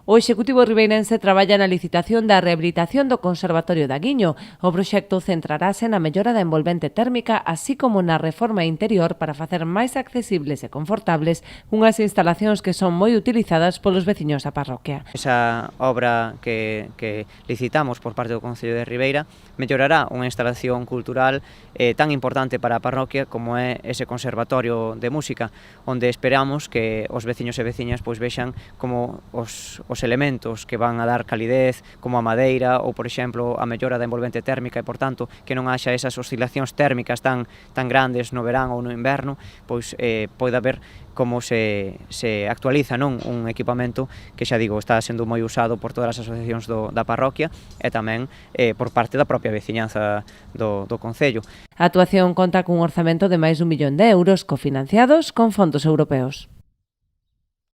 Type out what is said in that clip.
O Executivo ribeirense traballa na licitación da rehabilitación do Conservatorio da Guiño. O proxecto centrarase na mellora da envolvente térmica, así como na reforma interior para facer máis accesibles e confortables unhas instalacións que son moi utilizadas polos veciños da parroquia. Esa obra que licitamos por parte do Concello de Ribeira mellorará unha instalación cultural tan importante para a parroquia como é ese conservatorio de música, onde esperamos que os veciños e veciñas pois vexan como os elementos que van a dar calidez, como a madeira ou, por exemplo, a mellora da envolvente térmica e, por tanto, que non haxa esas oscilacións térmicas tan grandes no verán ou no inverno, pois pode haber como se actualiza un equipamento que, xa digo, está sendo moi usado por todas as asociacións da parroquia e tamén por parte da propia veciñanza do Concello. A actuación conta cun orzamento de máis de 1 millón de euros cofinanciados con fondos europeos.